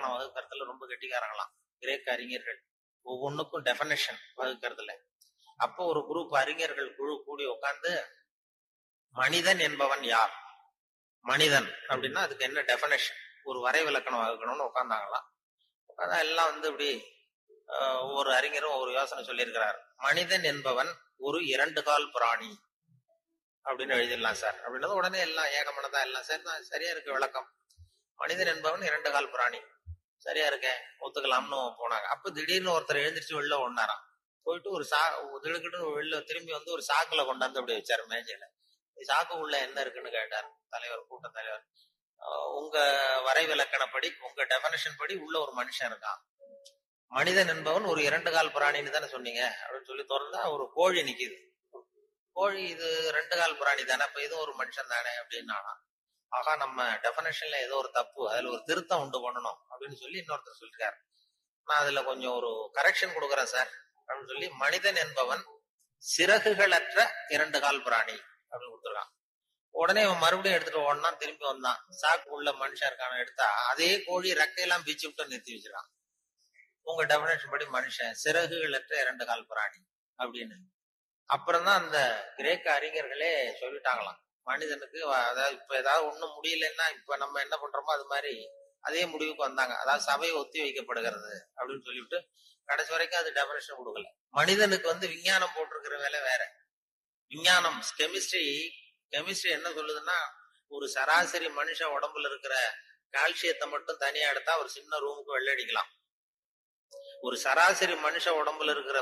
இலக்கணம் வகுக்கிறதுல ரொம்ப கெட்டிக்காரங்களாம் கிரேக்க அறிஞர்கள். ஒவ்வொன்றுக்கும் டெபனேஷன் வகுக்கிறதுல. அப்போ ஒரு குரூப் அறிஞர்கள் குழு கூடி உட்கார்ந்து மனிதன் என்பவன் யார், மனிதன் அப்படின்னா அதுக்கு என்ன டெபனேஷன், ஒரு வரைவிலக்கணம் வகுக்கணும்னு உட்கார்ந்தாங்களாம். உட்காந்தா எல்லாம் இப்படி ஒவ்வொரு அறிஞரும் ஒரு யோசனை சொல்லியிருக்கிறார். மனிதன் என்பவன் ஒரு 2 கால் பிராணி அப்படின்னு எழுதிடலாம் சார் அப்படின்றது. உடனே எல்லாம் ஏகமனதா எல்லாம் சரி தான், சரியா இருக்கு விளக்கம். மனிதன் என்பவன் 2 கால் பிராணி, சரியா இருக்கேன், ஒத்துக்கலாம்னு போனாங்க. அப்ப திடீர்னு ஒருத்தர் எழுந்திரிச்சு வெளில ஒண்ணாராம். போயிட்டு ஒரு திடுக்கிட்டு வெளில திரும்பி ஒரு சாக்குல கொண்டாந்து அப்படி வச்சாரு மேஜையில. சாக்கு உள்ள என்ன இருக்குன்னு கேட்டார் தலைவர், கூட்ட தலைவர். உங்க வரைவிலக்கணப்படி, உங்க டெபனேஷன் படி உள்ள ஒரு மனுஷன் இருக்கான். மனிதன் என்பவன் ஒரு 2 கால் பிராணின்னு தானே சொன்னீங்க அப்படின்னு சொல்லி திறந்தா ஒரு கோழி நிக்குது. கோழி இது 2 கால் பிராணி தானே, அப்ப இதுவும் ஒரு மனுஷன் தானே அப்படின்னா, ஆகா நம்ம டெபனேஷன்ல ஏதோ ஒரு தப்பு, அதுல ஒரு திருத்தம் உண்டு பண்ணணும் அப்படின்னு சொல்லி இன்னொருத்தர் சொல்லிருக்காரு. நான் அதுல கொஞ்சம் ஒரு கரெக்ஷன் கொடுக்குறேன் சார் அப்படின்னு சொல்லி மனிதன் என்பவன் சிறகுகளற்ற 2 கால் பிராணி அப்படின்னு கொடுத்துருக்கான். உடனே அவன் மறுபடியும் எடுத்துட்டு ஓடனான். திரும்பி வந்தான், சாக்கு உள்ள மனுஷன் இருக்கான எடுத்தா அதே கோழி ரெக்கையெல்லாம் பீச்சு விட்டு நிறுத்தி வச்சிருக்கான். உங்க டெபனேஷன் படி மனுஷன் சிறகுகளற்ற 2 கால் பிராணி அப்படின்னு. அப்புறம் தான் அந்த கிரேக்க அறிஞர்களே சொல்லிட்டாங்களாம், மனிதனுக்கு அதாவது இப்ப ஏதாவது ஒண்ணும் முடியலன்னா இப்ப நம்ம என்ன பண்றோமோ அது மாதிரி அதே முடிவுக்கு வந்தாங்க. அதாவது சபை ஒத்தி வைக்கப்படுகிறது அப்படின்னு சொல்லிவிட்டு கடைசி வரைக்கும் அது டெபனேஷன் கொடுக்கல. மனிதனுக்கு விஞ்ஞானம் போட்டிருக்கிற வேலை வேற. விஞ்ஞானம் கெமிஸ்ட்ரி என்ன சொல்லுதுன்னா, ஒரு சராசரி மனுஷ உடம்புல இருக்கிற கால்சியத்தை மட்டும் தனியா எடுத்தா ஒரு சின்ன ரூமுக்கு வெள்ளடிக்கலாம். ஒரு சராசரி மனுஷ உடம்புல இருக்கிற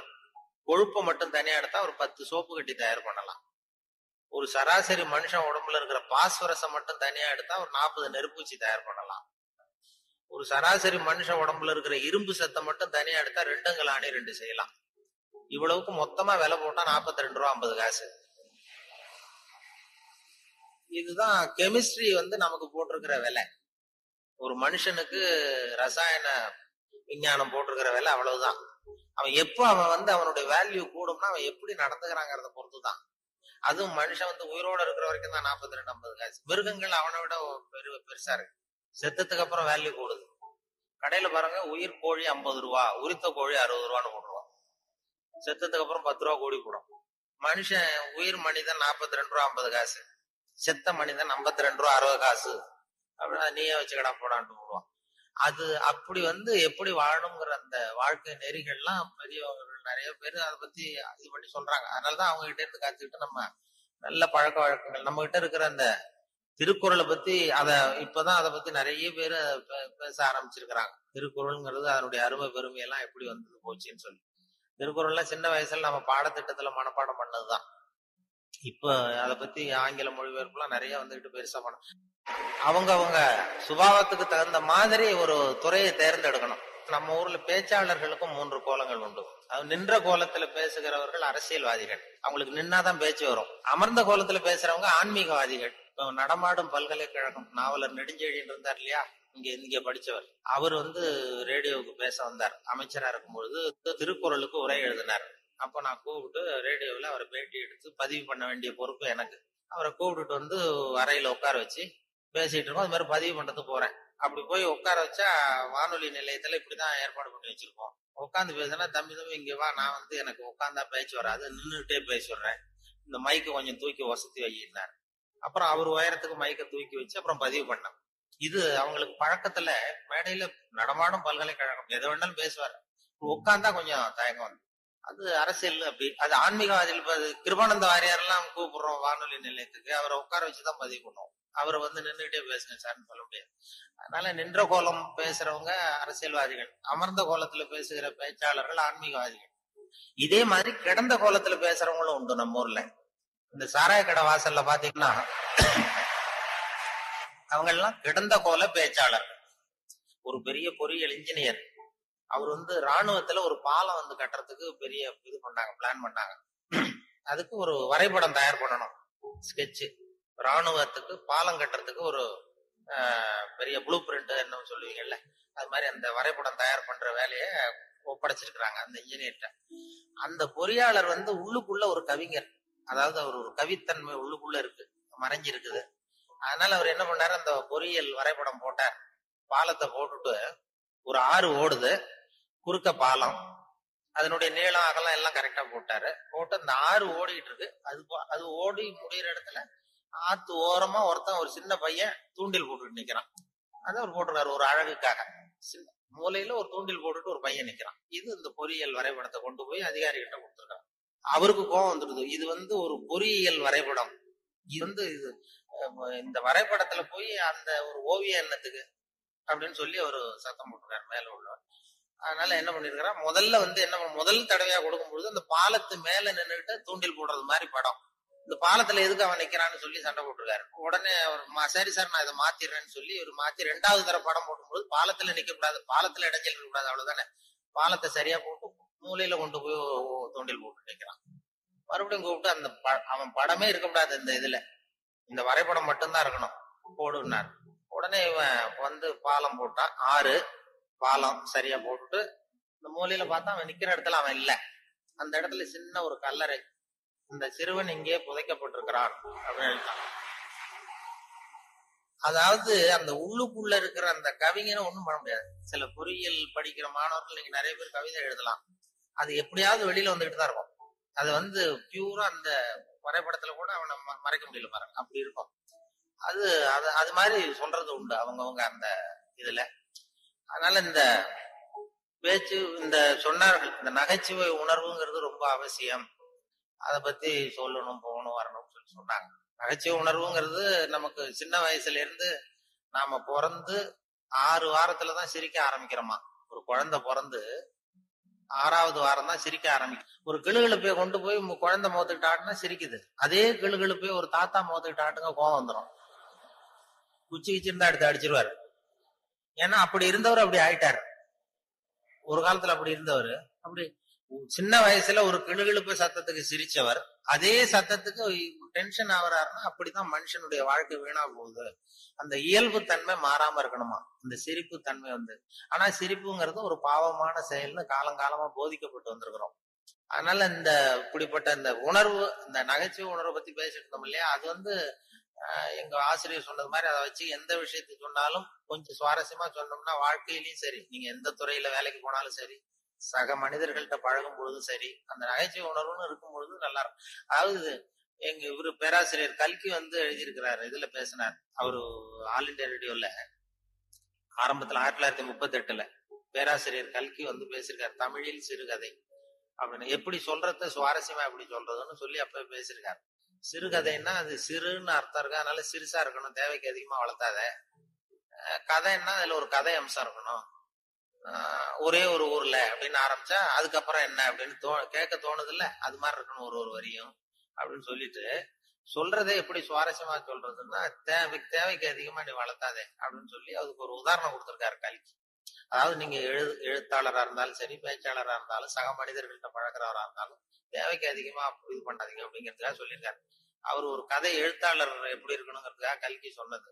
கொழுப்பை மட்டும் தனியா எடுத்தா ஒரு 10 சோப்பு கட்டி தயார் பண்ணலாம். ஒரு சராசரி மனுஷன் உடம்புல இருக்கிற பாஸ்பரஸை மட்டும் தனியா எடுத்தா ஒரு 40 நெருப்பூச்சி தயார் பண்ணலாம். ஒரு சராசரி மனுஷ உடம்புல இருக்கிற இரும்பு சத்தை மட்டும் தனியா எடுத்தா 2 செய்யலாம். இவ்வளவுக்கு மொத்தமா விலை போட்டா 42 ரூபா 50 காசு. இதுதான் கெமிஸ்ட்ரி நமக்கு போட்டிருக்கிற விலை. ஒரு மனுஷனுக்கு ரசாயன விஞ்ஞானம் போட்டிருக்கிற விலை அவ்வளவுதான். அவன் எப்போ அவன் அவனுடைய வேல்யூ கூடும்னா அவன் எப்படி நடந்துக்கிறாங்கிறத பொறுத்துதான். அதுவும் மனுஷன் உயிரோட இருக்கிற வரைக்கும் தான் 42 50 காசு. மிருகங்கள் அவனை விட பெருசா இருக்கு. செத்ததுக்கு அப்புறம் வேல்யூ கூடுது. கடையில பாருங்க, உயிர் கோழி 50 ரூபா, உரித்த கோழி 60 ரூபான்னு போட்டுருவான். செத்ததுக்கு அப்புறம் 10 ரூபா கோழி போடும். மனுஷன் உயிர் மனிதன் 42 ரூபா 50 காசு, செத்த மனிதன் 52 ரூபா 60 காசு அப்படின்னா நீயே வச்சுக்கடா போடான்ட்டு போடுவான். அது அப்படி எப்படி வாழணுங்கிற அந்த வாழ்க்கை நெறிகள்லாம் பெரியவர்கள் நிறைய பேர் அதை பத்தி இது பண்ணி சொல்றாங்க. அதனாலதான் அவங்க கிட்ட இருந்து கத்துக்கிட்டு நம்ம நல்ல பழக்க வழக்கங்கள், நம்ம கிட்ட இருக்கிற அந்த திருக்குறளை பத்தி இப்பதான் அதை பத்தி நிறைய பேர் பேச ஆரம்பிச்சிருக்கிறாங்க. திருக்குறள்ங்கிறது அதனுடைய அருமை பெருமையெல்லாம் எப்படி போச்சுன்னு சொல்லி. திருக்குறள்லாம் சின்ன வயசுல நம்ம பாடத்திட்டத்துல மனப்பாடம் பண்ணதுதான். இப்ப அதை பத்தி ஆங்கில மொழிபெயர்ப்புலாம் நிறைய பெருசா பண்ண அவங்க சுபாவத்துக்கு தகுந்த மாதிரி ஒரு துறையை தேர்ந்தெடுக்கணும். நம்ம ஊர்ல பேச்சாளர்களுக்கும் 3 கோலங்கள் உண்டு. அது நின்ற கோலத்துல பேசுகிறவர்கள் அரசியல்வாதிகள், அவங்களுக்கு நின்னாதான் பேச்சு வரும். அமர்ந்த கோலத்துல பேசுறவங்க ஆன்மீகவாதிகள். நடமாடும் பல்கலைக்கழகம் நாவலர் நெடுஞ்செழியன் இருந்தார் இல்லையா, இங்க படிச்சவர். அவர் ரேடியோவுக்கு பேச வந்தார். அமைச்சரா இருக்கும்பொழுது திருக்குறளுக்கு உரை எழுதினார். அப்ப நான் கூப்பிட்டு ரேடியோவில் அவரை பேட்டி எடுத்து பதிவு பண்ண வேண்டிய பொறுப்பு எனக்கு. அவரை கூப்பிட்டுட்டு அறையில உட்கார வச்சு பேசிட்டு இருக்கோம். அது மாதிரி பதிவு பண்றதுக்கு போறேன். அப்படி போய் உட்கார வச்சா வானொலி நிலையத்துல இப்படிதான் ஏற்பாடு பண்ணி வச்சிருக்கோம். உட்காந்து பேசுனா, தம்பி இங்க வா, நான் எனக்கு உட்காந்தா பேச்சு வராது, நின்றுட்டே பேசிடுறேன், இந்த மைக்கு கொஞ்சம் தூக்கி வசதி வைக்கிறார். அப்புறம் அவர் உயரத்துக்கு மைக்கை தூக்கி வச்சு அப்புறம் பதிவு பண்ணேன். இது அவங்களுக்கு பழக்கத்துல மேடையில நடமாடும் பல்கலைக்கழகம் எதை வேணாலும் பேசுவார். உட்கார்ந்தா கொஞ்சம் தயக்கம். அது அரசியல் அப்படி. அது ஆன்மீகவாதிகள் கிருபானந்த வாரியார் எல்லாம் கூப்பிடுறோம் வானொலி நிலையத்துக்கு, அவரை உட்கார வச்சுதான் பதிவு பண்ணுவோம். அவரை நின்றுகிட்டே பேசுங்க சார்னு சொல்ல முடியாது. அதனால நின்ற கோலம் பேசுறவங்க அரசியல்வாதிகள், அமர்ந்த கோலத்துல பேசுகிற பேச்சாளர்கள் ஆன்மீகவாதிகள். இதே மாதிரி கிடந்த கோலத்துல பேசுறவங்களும் உண்டு நம்ம ஊர்ல. இந்த சாராய கடை வாசல்ல பாத்தீங்கன்னா அவங்க எல்லாம் கிடந்த கோல பேச்சாளர். ஒரு பெரிய பொறியியல் இன்ஜினியர், அவர் ராணுவத்துல ஒரு பாலம் கட்டுறதுக்கு பெரிய இது பண்ணாங்க, பிளான் பண்ணாங்க. அதுக்கு ஒரு வரைபடம் தயார் பண்ணணும், ஸ்கெட்ச். ராணுவத்துக்கு பாலம் கட்டுறதுக்கு ஒரு பெரிய ப்ளூ பிரிண்ட் என்ன சொல்லுவீங்கல்ல, அது மாதிரி அந்த வரைபடம் தயார் பண்ற வேலையை ஒப்படைச்சிருக்கிறாங்க அந்த இன்ஜினியர்கிட்ட. அந்த பொறியாளர் உள்ளுக்குள்ள ஒரு கவிஞர், அதாவது அவர் ஒரு கவித்தன்மை உள்ளுக்குள்ள இருக்கு, மறைஞ்சிருக்குது. அதனால அவர் என்ன பண்ணாரு, அந்த பொறியியல் வரைபடம் போட்டார். பாலத்தை போட்டுட்டு ஒரு ஆறு ஓடுது, குறுக்க பாலம், அதனுடைய நீளம் அகலம் எல்லாம் கரெக்டா போட்டாரு. போட்டு அந்த ஆறு ஓடிட்டு இருக்கு. அது ஓடி முடியிற இடத்துல ஆத்து ஓரமா ஒருத்தன், ஒரு சின்ன பையன் தூண்டில் போட்டுட்டு நிக்கிறான். அதான் அவர் போட்டிருக்காரு ஒரு அழகுக்காக. சின்ன மூலையில ஒரு தூண்டில் போட்டுட்டு ஒரு பையன் நிக்கிறான். இது இந்த பொறியியல் வரைபடத்தை கொண்டு போய் அதிகாரி கிட்ட கொடுத்துருக்காங்க. அவருக்கு கோபம் வந்துடுது. இது ஒரு பொறியியல் வரைபடம். இது இந்த வரைபடத்துல போய் அந்த ஒரு ஓவிய எண்ணத்துக்கு அப்படின்னு சொல்லி ஒரு சத்தம் போட்டிருக்காரு மேல உள்ளவர். அதனால என்ன பண்ணிருக்கிறா, முதல் தடவையா கொடுக்கும்பொழுது அந்த பாலத்து மேல நின்றுகிட்டு தூண்டில் போடுறது மாதிரி படம். இந்த பாலத்துல எதுக்கு அவன் நிக்கிறான்னு சொல்லி சண்டை போட்டிருக்காரு. உடனே அவர் சரி சார் நான் இதை மாத்திடுறேன்னு சொல்லி ஒரு மாத்தி 2வது தர படம் போடும்போது பாலத்துல நிக்க கூடாது, பாலத்துல இடைஞ்சல் இருக்க கூடாது, அவ்வளவுதானே. பாலத்தை சரியா போட்டு மூலையில கொண்டு போய் தூண்டில் போட்டு நிக்கிறான். மறுபடியும் கூப்பிட்டு அவன் படமே இருக்க கூடாது, இந்த வரைபடம் மட்டும்தான் இருக்கணும் போடுனார். உடனே இவன் பாலம் போட்டான். 6 பாலம் சரியா போட்டுட்டு இந்த மூலையில பார்த்தா அவன் நிக்கிற இடத்துல அவன் இல்ல. அந்த இடத்துல சின்ன ஒரு கல்லறை, இந்த சிறுவன் இங்கே புதைக்கப்பட்டிருக்கிறான் அப்படின்னு. அதாவது அந்த உள்ளுக்குள்ள இருக்கிற அந்த கவிஞனை ஒண்ணும் பண்ண முடியாது. சில பொறியியல் படிக்கிற மாணவர்கள் நீங்க நிறைய பேர் கவிதை எழுதலாம், அது எப்படியாவது வெளியில வந்துகிட்டு தான் இருக்கும். அது பியூரா அந்த வரைபடத்துல கூட அவனை மறைக்க முடியல பாருங்க, அப்படி இருக்கும். அது அது மாதிரி சொல்றது உண்டு அவங்கவுங்க அந்த இதுல. அதனால இந்த பேச்சு, இந்த சொன்னார்கள், இந்த நகைச்சுவை உணர்வுங்கிறது ரொம்ப அவசியம். அதை பத்தி சொல்லணும், போகணும், வரணும்னு சொல்லி சொன்னாங்க. நகைச்சுவை உணர்வுங்கிறது நமக்கு சின்ன வயசுல இருந்து நாம பிறந்து 6 வாரத்துலதான் சிரிக்க ஆரம்பிக்கிறோமா. ஒரு குழந்தை பிறந்து 6வது வாரம் தான் சிரிக்க ஆரம்பிக்கும். ஒரு கிளுகிழப்பைய கொண்டு போய் குழந்தை முகத்துக்கிட்ட ஆட்டுனா சிரிக்குது. அதே கிளுகிழப்பைய ஒரு தாத்தா முகத்துக்கிட்ட ஆட்டுங்க, கோவம் வந்துடும். குச்சி கிச்சிருந்தா எடுத்து அடிச்சிருவாரு. ஏன்னா அப்படி இருந்தவர் அப்படி ஆயிட்டாரு. ஒரு காலத்துல அப்படி இருந்தவர் அப்படி சின்ன வயசுல ஒரு கிளுகிழுப்பு சத்தத்துக்கு சிரிச்சவர் அதே சத்தத்துக்கு டென்ஷன் ஆகுறாருன்னா அப்படிதான் மனுஷனுடைய வாழ்க்கை வீணா போகுது. அந்த இயல்பு தன்மை மாறாம இருக்கணுமா, இந்த சிரிப்பு தன்மை ஆனா சிரிப்புங்கிறது ஒரு பாவமான செயல்னு காலங்காலமா போதிக்கப்பட்டு வந்திருக்கிறோம். அதனால இந்த இப்படிப்பட்ட இந்த உணர்வு, இந்த நகைச்சுவை உணர்வை பத்தி பேசிட்டு இருந்தோம் இல்லையா, அது எங்க ஆசிரியர் சொன்னது மாதிரி அதை வச்சு எந்த விஷயத்தை சொன்னாலும் கொஞ்சம் சுவாரஸ்யமா சொன்னோம்னா வாழ்க்கையிலயும் சரி, நீங்க எந்த துறையில வேலைக்கு போனாலும் சரி, சக மனிதர்கள்ட்ட பழகும் பொழுதும் சரி, அந்த நகைச்சுவை உணர்வுன்னு இருக்கும் பொழுது நல்லா இருக்கும். அதாவது இவரு பேராசிரியர் கல்கி எழுதியிருக்கிறாரு, இதுல பேசினார். அவரு ஆல் இண்டியா ரேடியோல ஆரம்பத்துல 1938 பேராசிரியர் கல்கி பேசியிருக்காரு, தமிழில் சிறுகதை அப்படின்னு. எப்படி சொல்றத சுவாரஸ்யமா எப்படி சொல்றதுன்னு சொல்லி அப்ப பேசியிருக்காரு. சிறுகதைன்னா அது சிறுன்னு அர்த்தம் இருக்கு, அதனால சிறுசா இருக்கணும், தேவைக்கு அதிகமா வளர்த்தாத. கதைன்னா அதுல ஒரு கதை அம்சம் இருக்கணும். ஒரே ஒரு ஊர்ல அப்படின்னு ஆரம்பிச்சா அதுக்கப்புறம் என்ன அப்படின்னு கேட்க தோணுது இல்ல, அது மாதிரி இருக்கணும் ஒரு வரியும் அப்படின்னு சொல்லிட்டு, சொல்றதே எப்படி சுவாரஸ்யமா சொல்றதுன்னா தேவைக்கு அதிகமா நீ வளர்த்தாதே அப்படின்னு சொல்லி அதுக்கு ஒரு உதாரணம் கொடுத்திருக்காரு கல்கி. அதாவது நீங்க எழுத்தாளரா இருந்தாலும் சரி, பேச்சாளரா இருந்தாலும், சக மனிதர்கள்ட்ட பழகிறவரா இருந்தாலும் தேவைக்கு அதிகமா இது பண்ணாதீங்க அப்படிங்கிறதுக்காக சொல்லியிருக்காரு. அவர் ஒரு கதை எழுத்தாளர் எப்படி இருக்கணுங்கிறதுக்காக கல்கி சொன்னது.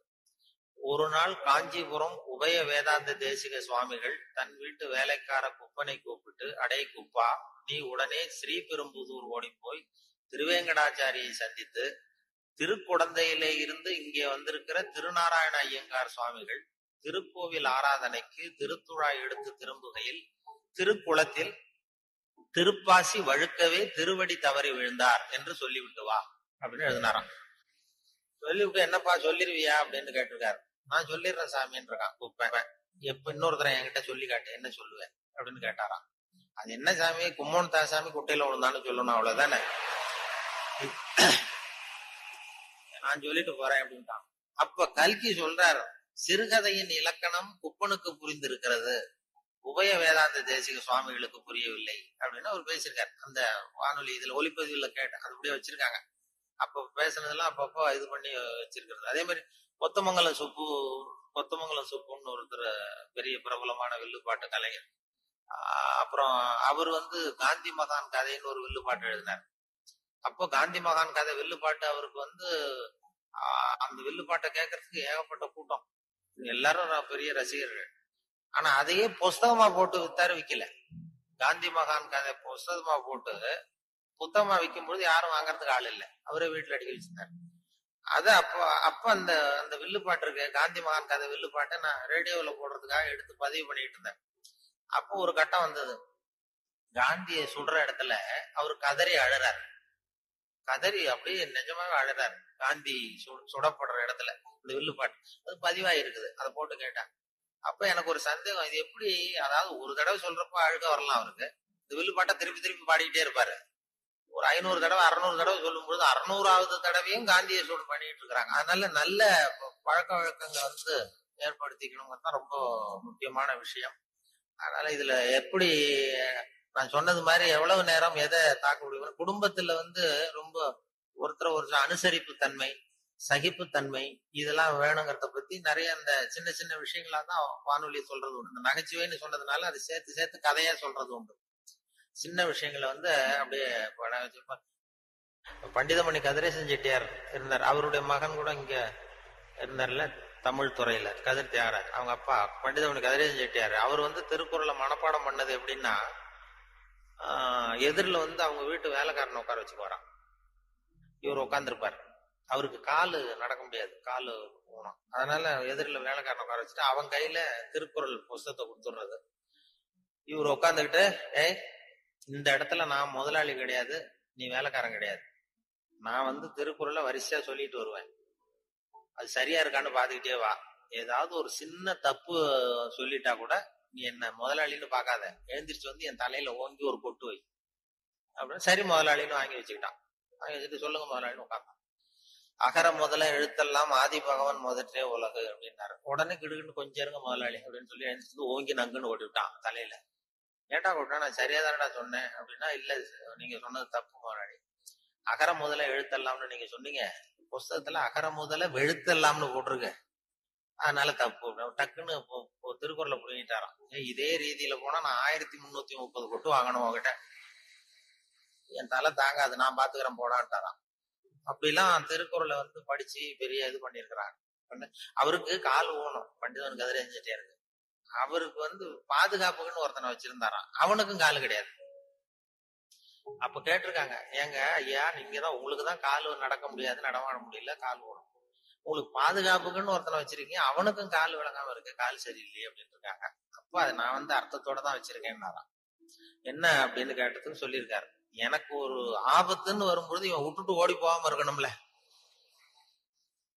ஒரு நாள் காஞ்சிபுரம் உபய வேதாந்த தேசிக சுவாமிகள் தன் வீட்டு வேலைக்கார குப்பனை கூப்பிட்டு, அடே குப்பா, நீ உடனே ஸ்ரீபெரும்புதூர் ஓடி போய் திருவேங்கடாச்சாரியை சந்தித்து திருக்குடந்தையிலே இருந்து இங்கே வந்திருக்கிற திருநாராயண ஐயங்கார் சுவாமிகள் திருக்கோவில் ஆராதனைக்கு திருத்துழாய் எடுத்து திரும்புகையில் திருக்குளத்தில் திருப்பாசி வழுக்கவே திருவடி தவறி விழுந்தார் என்று சொல்லிவிட்டு வா அப்படின்னு எழுதினாராம். சொல்லிவிட்டு என்னப்பா சொல்லிருவியா அப்படின்னு கேட்டிருக்காரு. நான் சொல்லிடுறேன் சாமின்னு இருக்கான் குப்பன். எப்ப இன்னொருத்தரை என்கிட்ட சொல்லி காட்டு, என்ன சொல்லுவேன் அப்படின்னு கேட்டாராம். அது என்ன சாமி, கும்மோன் தாசாமி குட்டையில விழுந்தான்னு சொல்லணும், அவ்வளவுதானே. நான் சொல்லிட்டு போறேன் அப்படின்ட்டான். அப்ப கல்கி சொல்றாரு, சிறுகதையின் இலக்கணம் குப்பனுக்கு புரிந்திருக்கிறது, உபய வேதாந்த தேசிக சுவாமிகளுக்கு புரியவில்லை அப்படின்னு அவர் பேசியிருக்காரு. அந்த வானொலி இதுல ஒலிப்பதிவுல கேட்டேன், அது அப்படியே வச்சிருக்காங்க. அப்ப பேசுனதெல்லாம் அப்பப்போ இது பண்ணி வச்சிருக்கிறது. அதே மாதிரி கொத்தமங்கலம் சுப்புன்னு ஒருத்தர் பெரிய பிரபலமான வில்லுப்பாட்டு கலைஞர். அப்புறம் அவர் காந்தி மகான் கதைன்னு ஒரு வில்லுப்பாட்டு எழுதினார். அப்போ காந்தி மகான் கதை வில்லுப்பாட்டு அவருக்கு அந்த வில்லுப்பாட்டை கேட்கறதுக்கு ஏகப்பட்ட கூட்டம், எல்லாரும் பெரிய ரசிகர்கள். ஆனா அதையே புஸ்தகமா போட்டு வித்தாரு, விக்கல. காந்தி மகான் கதை புஸ்தகமா போட்டு புத்தகமா விற்கும் பொழுது யாரும் வாங்கறதுக்கு ஆள் இல்லை, அவரே வீட்டுல அடிக்க வச்சிருந்தாரு. அத அப்ப அப்ப அந்த அந்த வில்லுப்பாட்டு இருக்கு, காந்தி மகான் கதை வில்லுப்பாட்டை நான் ரேடியோவில் போடுறதுக்காக எடுத்து பதிவு பண்ணிட்டு இருந்தேன். அப்போ ஒரு கட்டம் வந்தது, காந்தியை சுடுற இடத்துல அவர் கதறி அழறார். கதறி அப்படியே நிஜமாக அழறார் காந்தி சுடப்படுற இடத்துல. இந்த வில்லுப்பாட்டு அது பதிவாகி இருக்குது, அதை போட்டு கேட்டேன். அப்ப எனக்கு ஒரு சந்தேகம், இது எப்படி, அதாவது ஒரு தடவை சொல்றப்ப அழுக வரலாம் அவருக்கு, இந்த வில்லுப்பாட்டை திருப்பி திருப்பி பாடிக்கிட்டே இருப்பாரு. ஒரு 500 தடவை 600 தடவை சொல்லும் பொழுது 600வது தடவையும் காந்தியை சூடு பண்ணிட்டு இருக்கிறாங்க. அதனால நல்ல பழக்க வழக்கங்களை வந்து ஏற்படுத்திக்கணுங்கிறது தான் ரொம்ப முக்கியமான விஷயம். அதனால இதுல எப்படி நான் சொன்னது மாதிரி எவ்வளவு நேரம் எதை தாக்க முடியும், குடும்பத்துல வந்து ரொம்ப ஒருத்தர் ஒரு அனுசரிப்பு தன்மை, சகிப்புத்தன்மை, இதெல்லாம் வேணுங்கிறத பத்தி நிறைய இந்த சின்ன சின்ன விஷயங்களா தான் வானொலி சொல்றது உண்டு. இந்த நகைச்சுவைன்னு சொன்னதுனால அது சேர்த்து சேர்த்து கதையா சொல்றது உண்டு. சின்ன விஷயங்களை வந்து அப்படியே பண்டிதமணி கதிரேசன் செட்டியார் இருந்தார், அவருடைய மகன் கூட இங்க இருந்தார்ல தமிழ் துறையில, கதிர் தியாகராஜ். அவங்க அப்பா பண்டிதமணி கதிரேசன் செட்டியார். அவர் வந்து திருக்குறளை மனப்பாடம் பண்ணது எப்படின்னா, எதிரில் வந்து அவங்க வீட்டு வேலைக்காரனை உட்கார வச்சுக்குவாராம். இவர் உட்காந்துருப்பார், அவருக்கு காலு நடக்க முடியாது, காலு போனோம். அதனால எதிரில் வேலைக்காரனை உட்கார வச்சுட்டு அவன் கையில திருக்குறள் புஸ்தகத்தை கொடுத்துடுறது. இவர் உட்காந்துக்கிட்டு, இந்த இடத்துல நான் முதலாளி கிடையாது, நீ வேலைக்காரன் கிடையாது, நான் வந்து திருக்குறளை வரிசையா சொல்லிட்டு வருவேன், அது சரியா இருக்கான்னு பாத்துக்கிட்டே வா, ஏதாவது ஒரு சின்ன தப்பு சொல்லிட்டா கூட நீ என்ன முதலாளின்னு பாக்காத, எழுந்திரிச்சு வந்து என் தலையில ஓங்கி ஒரு கொட்டு வை அப்படின்னு. சரி முதலாளின்னு வாங்கி வச்சுக்கிட்டான். வாங்கி வச்சுட்டு சொல்லுங்க முதலாளின்னு உட்காந்தான். அகர முதல எழுத்தெல்லாம் ஆதி பகவன் முதற்றே உலகு அப்படின்னாரு. உடனே கிடுக்குன்னு கொஞ்சம் இருங்க முதலாளி அப்படின்னு சொல்லி எழுந்திரிச்சு ஓங்கி நங்குன்னு ஓட்டி விட்டான் தலையில. ஏட்டா கொட்டா, நான் சரியா தானடா சொன்னேன் அப்படின்னா, இல்ல நீங்க சொன்னது தப்பு முதலாளி, அகர முதல எழுத்தெல்லாம்னு நீங்க சொன்னீங்க, புஸ்தகத்துல அகர முதல வெழுத்தெல்லாம்னு போட்டிருக்கு, அதனால தப்பு. டக்குன்னு திருக்குறளை புரிஞ்சிட்டாராம். இதே ரீதியில போனா நான் 1330 கொட்டு வாங்கணும் உங்ககிட்ட, என் தலை தாங்காது, நான் பாத்துக்கிறேன் போடான்ட்டாராம். அப்படிலாம் திருக்குறளை வந்து படிச்சு பெரிய இது பண்ணிருக்கிறாங்க. அவருக்கு கால் ஊனம், பண்டிதன் கதிரேசன் செட்டியாருக்கு. அவருக்கு வந்து பாதுகாப்புக்குன்னு ஒருத்தனை வச்சிருந்தாராம், அவனுக்கும் காலு கிடையாது. அப்ப கேட்டிருக்காங்க, ஏங்க ஐயா நீங்கதான், உங்களுக்குதான் கால் நடக்க முடியாது, நடமாட முடியல, கால் ஊனம், உங்களுக்கு பாதுகாப்புக்குன்னு ஒருத்தனை வச்சிருக்கீங்க, அவனுக்கும் கால் விளங்காம இருக்கு, கால் சரியில்லையே அப்படின்னு இருக்காங்க. அப்ப அதை நான் வந்து அர்த்தத்தோட தான் வச்சிருக்கேன்னாராம். என்ன அப்படின்னு கேட்டதுக்கு சொல்லியிருக்காரு, எனக்கு ஒரு ஆபத்துன்னு வரும்பொழுது இவன் விட்டுட்டு ஓடி போகாம இருக்கணும்ல,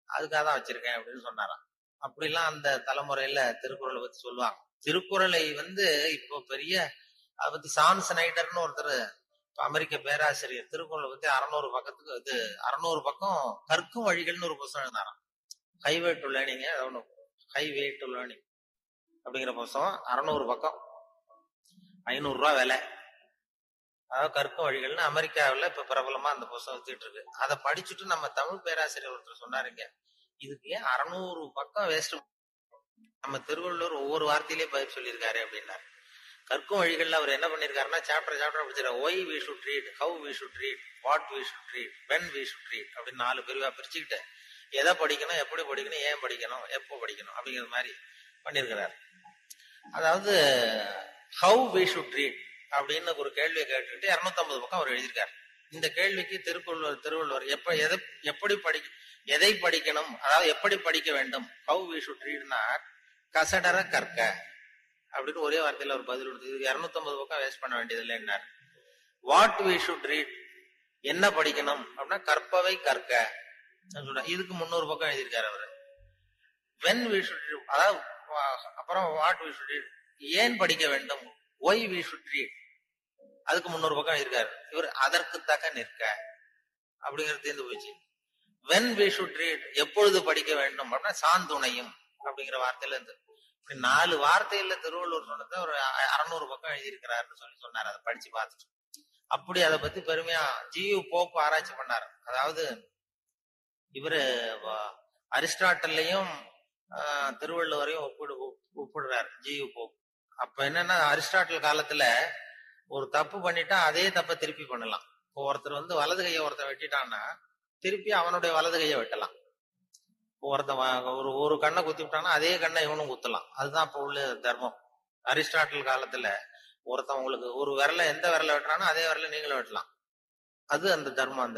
அதுக்காக தான் வச்சிருக்கேன் அப்படின்னு சொன்னாராம். அப்படிலாம் அந்த தலைமுறையில திருக்குறளை பத்தி சொல்லுவாங்க. திருக்குறளை வந்து இப்போ பெரிய அதை பத்தி சான் ஸ்னைடர்னு ஒருத்தர் அமெரிக்க பேராசிரியர் திருக்குறளை பத்தி 600 பக்கத்துக்கு இது 600 பக்கம் கற்கும் வழிகள்னு ஒரு புத்தகம் எழுதினாராம். Highway to learning, highway to learning அப்படிங்கிற புத்தகம் 600 பக்கம், 500 ரூபாய் விலை. அதாவது கற்கும் வழிகள்னு அமெரிக்காவில் இப்ப பிரபலமா அந்த புத்தகம் வச்சுட்டு இருக்கு. அதை படிச்சுட்டு நம்ம தமிழ் பேராசிரியர் ஒருத்தர் சொன்னாருங்க, இதுக்கு ஏன் 600 பக்கம் வேஸ்ட், நம்ம திருவள்ளுவர் ஒவ்வொரு வார்த்தையிலேயே பதில் சொல்லியிருக்காரு அப்படின்னாரு. கற்கும் வழிகள்ல அவர் என்ன பண்ணிருக்காருன்னா, சாப்டர் படிச்சிருக்காரு. Why we should read, how we should read, what we should read, when we should read அப்படின்னு 4 பிரிவா பிரிச்சுக்கிட்டு எதை படிக்கணும், எப்படி படிக்கணும், ஏன் படிக்கணும், எப்போ படிக்கணும் அப்படிங்கிற மாதிரி பண்ணிருக்கிறார். அதாவது ஹவு வி ஷுட் ரீட் அப்படின்னு ஒரு கேள்வியை கேட்டுக்கிட்டு 250 பக்கம் அவர் எழுதியிருக்காரு. இந்த கேள்விக்கு திருவள்ளுவர் எப்படி எதை படிக்கணும், அதாவது எப்படி படிக்க வேண்டும், ஹவு வி ஷுட் ரீட்னா கசடர கற்க அப்படின்னு ஒரே வார்த்தையில ஒரு பதில் கொடுத்து, இதுக்கு 250 பக்கம் வேஸ்ட் பண்ண வேண்டியது இல்லைன்னாரு. வாட் வி ஷுட் ரீட், என்ன படிக்கணும் அப்படின்னா கற்பவை கற்க, இதுக்கு 300 பக்கம் எழுதியிருக்காரு அவரு. வென் வி ஷுட் ரீட், அதாவது அப்புறம் வாட் வி ஷுட் ரீட், ஏன் படிக்க வேண்டும், ஒய் வி ஷுட் ரீட், அதுக்கு 300 பக்கம் எழுதியிருக்காரு. இவர் அதற்கு தக்க நிற்க அப்படிங்கிறது தீர்ந்து போச்சு. வென் வி ஷுட் ரீட், எப்பொழுது படிக்க வேண்டும் அப்படின்னா சாந்துணையும் அப்படிங்கிற வார்த்தையில இருந்து 4 வார்த்தையில திருவள்ளுவர் சொன்னதை ஒரு 600 பக்கம் எழுதியிருக்கிறாருன்னு சொன்னார். அதை படிச்சு பார்த்துட்டு அப்படி அதை பத்தி பெருமையா ஜியு போப் ஆராய்ச்சி பண்ணாரு. அதாவது இவரு அரிஸ்டாட்டல்லையும் திருவள்ளுவரையும் ஒப்பிடுறாரு ஜியு போப். அப்ப என்னன்னா, அரிஸ்டாட்டில் காலத்துல ஒரு தப்பு பண்ணிட்டா அதே தப்ப திருப்பி பண்ணலாம். இப்போ ஒருத்தர் வந்து வலது கையை ஒருத்தர் வெட்டிட்டான்னா திருப்பி அவனுடைய வலது கையை வெட்டலாம். ஒருத்தன் ஒரு கண்ணை குத்தி விட்டான்னா அதே கண்ணை இவனும் குத்தலாம். அதுதான் இப்ப உள்ள தர்மம். அரிஸ்டாட்டில் காலத்துல ஒருத்தன் உங்களுக்கு ஒரு விரல எந்த விரல வெட்டுறானோ அதே விரல நீங்களும் வெட்டலாம். அது அந்த தர்மம்.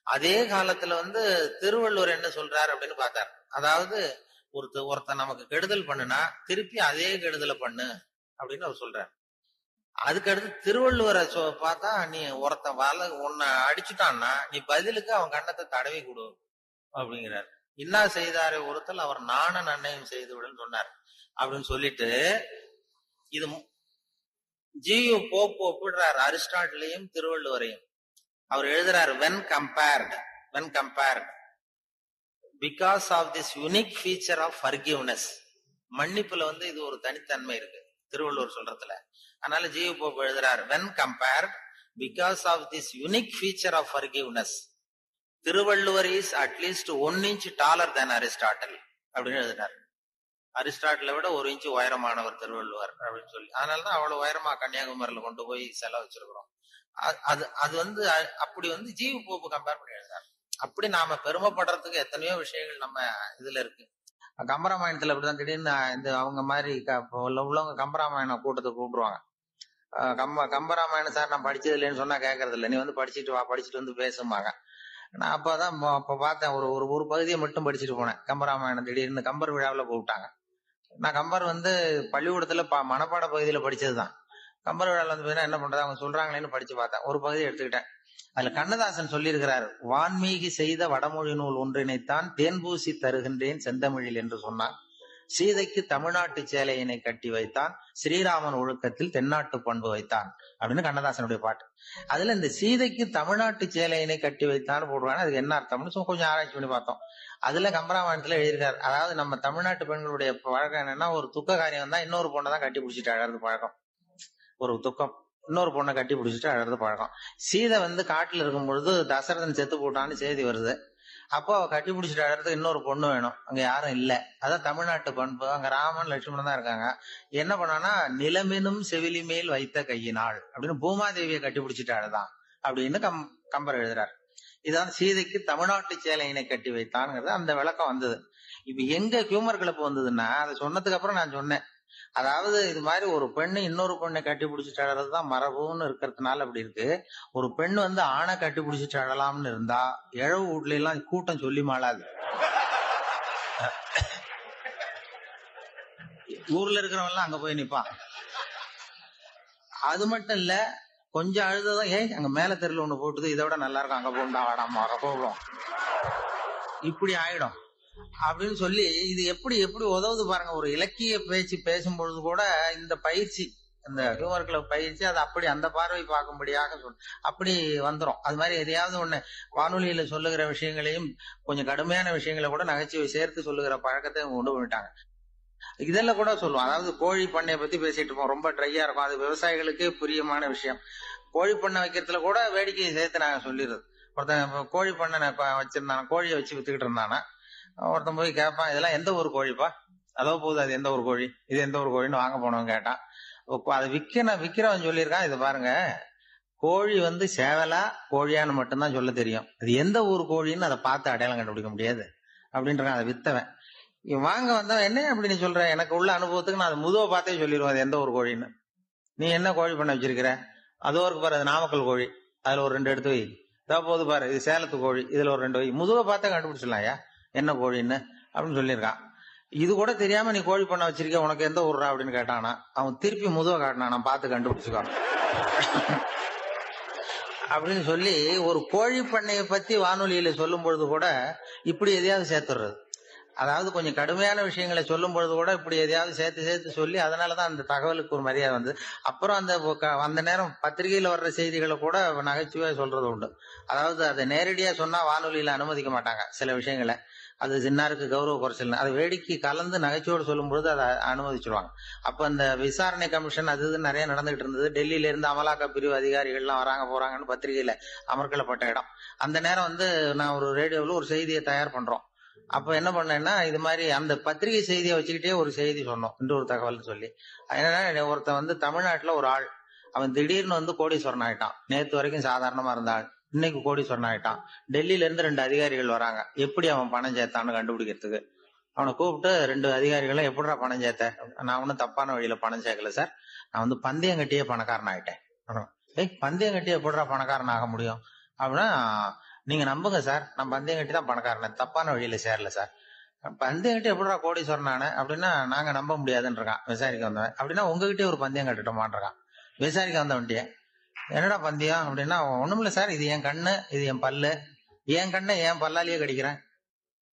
அதே காலத்துல வந்து திருவள்ளுவர் என்ன சொல்றாரு அப்படின்னு பார்த்தார். அதாவது ஒருத்தன் நமக்கு கெடுதல் பண்ணுனா திருப்பி அதே கெடுதலை பண்ணு அப்படின்னு அவர் சொல்றாரு. அதுக்கடுத்து திருவள்ளுவரை பார்த்தா, நீ ஒருத்தன் உன்னை அடிச்சுட்டான்னா நீ பதிலுக்கு அவன் கண்ணத்தை தடவி கொடு அப்படிங்கிறார். இன்னா செய்தாரே ஒருத்தல் அவர் நாண நன்னயம் செய்து விடுன்னு சொன்னார். அப்படின்னு சொல்லிட்டு இது ஜியு போப் ஒப்பிடுறாரு அரிஸ்டாட்டிலையும் திருவள்ளுவரையும். அவர் எழுதுறாரு, when compared because of this unique feature of forgiveness, மன்னிப்புல வந்து இது ஒரு தனித்தன்மை இருக்கு திருவள்ளுவர் சொல்றதுல. அதனால ஜியு போப் எழுதுறாரு, when compared because of this unique feature of forgiveness, Thiruvalluvar is at least 1 inch taller than Aristotle அப்படின்னு எழுதினார். அரிஸ்டாட்டிலை விட 1 இன்ச்சு உயரமானவர் திருவள்ளுவர் அப்படின்னு சொல்லி. அதனாலதான் அவ்வளவு உயரமா கன்னியாகுமரியில கொண்டு போய் செலவு வச்சிருக்கிறோம். அது வந்து அப்படி வந்து ஜியு போப்பு கம்பேர் பண்ணி எழுதாரு. அப்படி நாம பெருமைப்படுறதுக்கு எத்தனையோ விஷயங்கள் நம்ம இதுல இருக்கு. கம்பராமாயணத்துல அப்படிதான் திடீர்னு இந்த அவங்க மாதிரி உள்ளவங்க கம்பராமாயணம் கூட்டத்துக்கு கூப்பிடுவாங்க. கம்பராமாயணம் சார் நான் படிச்சது இல்லைன்னு சொன்னா கேட்கறது இல்லை, நீ வந்து படிச்சுட்டு வா, படிச்சுட்டு வந்து பேசுமாங்க. நான் அப்ப பார்த்தேன், ஒரு பகுதியை மட்டும் படிச்சுட்டு போனேன் கம்பராமாயணம். திடீர்னு கம்பர் விழாவில் கூப்பிட்டாங்க. நான் கம்பர் வந்து பள்ளிக்கூடத்துல மனப்பாட பகுதியில படிச்சதுதான். கம்பர் விழாவில் வந்து என்ன பண்றது, அவங்க சொல்றாங்களேன்னு படிச்சு பார்த்தேன். ஒரு பகுதியை எடுத்துக்கிட்டேன். அதுல கண்ணதாசன் சொல்லியிருக்கிறாரு, வான்மீகி செய்த வடமொழி நூல் ஒன்றினைத்தான் தேன்பூசி தருகின்றேன் செந்தமிழில் என்று சொன்னான். சீதைக்கு தமிழ்நாட்டு சேலையினை கட்டி வைத்தான், ஸ்ரீராமன் ஒழுக்கத்தில் தென்னாட்டு பண்பு வைத்தான் அப்படின்னு கண்ணதாசனுடைய பாட்டு. அதுல இந்த சீதைக்கு தமிழ்நாட்டு சேலையினை கட்டி வைத்தான்னு போடுவாங்க. அதுக்கு என்ன அர்த்தம்னு கொஞ்சம் ஆராய்ச்சி பண்ணி பார்த்தோம். அதுல கம்பராமாயணத்துல எழுதியிருக்காரு, அதாவது நம்ம தமிழ்நாட்டு பெண்களுடைய பழக்கம் என்னன்னா, ஒரு துக்க காரியம் தான் இன்னொரு பொண்ணை தான் கட்டி பிடிச்சிட்டு அழறது பழக்கம். ஒரு துக்கம் இன்னொரு பொண்ணை கட்டி பிடிச்சிட்டு அழறது பழக்கம். சீதை வந்து காட்டுல இருக்கும் பொழுது தசரதன் செத்து போட்டான்னு செய்தி வருது. அப்போ அவ கட்டி பிடிச்சிட்டு அழறதுக்கு இன்னொரு பொண்ணு வேணும், அங்க யாரும் இல்ல. அதான் தமிழ்நாட்டு பண்பு. அங்க ராமன் லட்சுமணன் தான் இருக்காங்க. என்ன பண்ணானா, நிலமெனும் செவிலி மேல் வைத்த கையினாள் அப்படின்னு பூமாதேவியை கட்டி பிடிச்சிட்டு அழதான் அப்படின்னு கம்பர் எழுதுறாரு. இதான் சீதைக்கு தமிழ்நாட்டு சேலையினை கட்டி வைத்தான்ங்கிறது அந்த விளக்கம் வந்தது. இப்ப எங்க ஹியூமர் கிளப் வந்ததுன்னா, அதை சொன்னதுக்கு அப்புறம் நான் சொன்னேன், அதாவது இது மாதிரி ஒரு பெண்ணு இன்னொரு பெண்ணை கட்டி பிடிச்சிட்டு அழறதுதான் மரபுன்னு இருக்கிறதுனால அப்படி இருக்கு. ஒரு பெண் வந்து ஆணை கட்டி பிடிச்சிட்டு அழலாம்னு இருந்தா இழவு வீட்ல எல்லாம் கூட்டம் சொல்லி மாளாது. ஊர்ல இருக்கிறவன் அங்க போய் நிப்பான். அது மட்டும் இல்ல, கொஞ்சம் அழுததான், அங்க மேல தெருல ஒண்ணு போட்டுது, இதை விட நல்லா இருக்கும், அங்க போண்டா வாடாமா போவோம், இப்படி ஆயிடும் அப்படின்னு சொல்லி இது எப்படி உதவுது பாருங்க. ஒரு இலக்கிய பேச்சு பேசும்பொழுது கூட இந்த பயிற்சி, இந்த ஹியூமர் கிளப் பயிற்சி, அது அப்படி அந்த பார்வை பார்க்கும்படியாக அப்படி வந்துரும். அது மாதிரி எதையாவது ஒண்ணு வானொலியில சொல்லுகிற விஷயங்களையும் கொஞ்சம் கடுமையான விஷயங்களை கூட நகைச்சுவை சேர்த்து சொல்லுகிற பழக்கத்தை கொண்டு போயிட்டாங்க. இதெல்லாம் கூட சொல்லுவோம். அதாவது கோழி பண்ணையை பத்தி பேசிட்டு இருப்போம், ரொம்ப ட்ரையா இருக்கும், அது விவசாயிகளுக்கு பிரியமான விஷயம். கோழி பண்ணை வைக்கிறதுல கூட வேடிக்கையை சேர்த்து நாங்க சொல்லிடுறது. ஒருத்தன் கோழி பண்ணை வச்சிருந்தானா, கோழியை வச்சு வித்துக்கிட்டு இருந்தானா, ஒருத்தன் போய் கேட்பான், இதெல்லாம் எந்த ஒரு கோழிப்பா, அதோ போகுது, அது எந்த ஒரு கோழி, இது எந்த ஒரு கோழின்னு வாங்க போனவன் கேட்டான். அது விக்கிறவன் சொல்லியிருக்கான், இது பாருங்க, கோழி வந்து சேவலா கோழியான்னு மட்டும்தான் சொல்ல தெரியும், அது எந்த ஊர் கோழின்னு அதை பார்த்து அடையாளம் கண்டுபிடிக்க முடியாது அப்படின்றான் அதை வித்தவன். வாங்க வந்தவன், என்ன அப்படின்னு சொல்ற, எனக்கு உள்ள அனுபவத்துக்கு நான் அதை முதுவை பார்த்தே சொல்லிடுவேன் அது எந்த ஒரு கோழின்னு. நீ என்ன கோழி பண்ண வச்சிருக்கிற, அதோ இருக்கு பாரு, அது நாமக்கல் கோழி, அதுல ஒரு 2 எடுத்து வை, இதோ போது பாரு, இது சேலத்து கோழி, இதுல ஒரு 2 வை, முதுவை பார்த்தா கண்டுபிடிச்சிடலாம்யா என்ன கோழின்னு அப்படின்னு சொல்லியிருக்கான். இது கூட தெரியாம நீ கோழி பண்ண வச்சிருக்க, உனக்கு எந்த ஊர்றா அப்படின்னு கேட்டானா, அவன் திருப்பி முதுவை காட்டினா, நான் பார்த்து கண்டுபிடிச்சுக்கோ அப்படின்னு சொல்லி ஒரு கோழி பண்ணையை பத்தி வானொலியில சொல்லும் பொழுது கூட இப்படி எதையாவது சேர்த்துடுறது. அதாவது கொஞ்சம் கடுமையான விஷயங்களை சொல்லும் பொழுது கூட இப்படி எதையாவது சேர்த்து சொல்லி, அதனாலதான் அந்த தகவலுக்கு ஒரு மரியாதை வந்து. அப்புறம் அந்த நேரம் பத்திரிகையில வர்ற செய்திகளை கூட நகைச்சுவையா சொல்றது உண்டு. அதாவது அதை நேரடியா சொன்னா வானொலியில அனுமதிக்க மாட்டாங்க சில விஷயங்களை, அது சின்னாருக்கு கௌரவ குறைச்சல், அது வேடிக்கை கலந்து நகைச்சுவோடு சொல்லும் பொழுது அதை அனுமதிச்சிருவாங்க. அப்ப அந்த விசாரணை கமிஷன் அது நிறைய நடந்துகிட்டு இருந்தது. டெல்லியில இருந்து அமலாக்க பிரிவு அதிகாரிகள்லாம் வராங்க போறாங்கன்னு பத்திரிகையில அமர்க்கப்பட்ட இடம். அந்த நேரம் வந்து நான் ஒரு ரேடியோவில் ஒரு செய்தியை தயார் பண்றோம். அப்ப என்ன பண்ணேன்னா, இது மாதிரி அந்த பத்திரிகை செய்தியை வச்சுக்கிட்டே ஒரு செய்தி சொன்னோம், இன்னொரு தகவல் சொல்லி. என்னன்னா, ஒருத்தன் வந்து தமிழ்நாட்டுல ஒரு ஆள், அவன் திடீர்னு வந்து கோடீஸ்வரன் ஆயிட்டான். நேத்து வரைக்கும் சாதாரணமா இருந்த ஆள் இன்னைக்கு கோடீஸ்வரன் ஆயிட்டான். டெல்லியில இருந்து 2 அதிகாரிகள் வராங்க, எப்படி அவன் பணம் சேர்த்தான்னு கண்டுபிடிக்கிறதுக்கு. அவனை கூப்பிட்டு 2 அதிகாரிகளும், எப்படிடா பணம் சேர்த்த? நான் ஒன்னும் தப்பான வழியில பணம் சேர்க்கல சார், நான் வந்து பந்தயம் கட்டியே பணக்காரன் ஆயிட்டேன். பந்தயம் கட்டியே எப்படிடா பணக்காரன் ஆக முடியும் அப்படின்னா, நீங்க நம்புங்க சார், நான் பந்தயம் கட்டி தான் பணக்காரன், தப்பான வழியில சேரல சார். பந்தயம் கட்டி எப்படிடா கோடீஸ்வரன் நானு அப்படின்னா, நாங்க நம்ப முடியாதுன்றான் விசாரிக்க வந்தவன். அப்படின்னா உங்ககிட்டயே ஒரு பந்தயம் கட்டட்டுமான்றான் விசாரிக்க வந்தவன்ட்டிய. என்னடா பந்தயம் அப்படின்னா, ஒண்ணுமில்ல சார், இது என் கண்ணு, இது என் பல்லு, என் கண்ணை என் பல்லாலேயே கடிக்கிறேன்,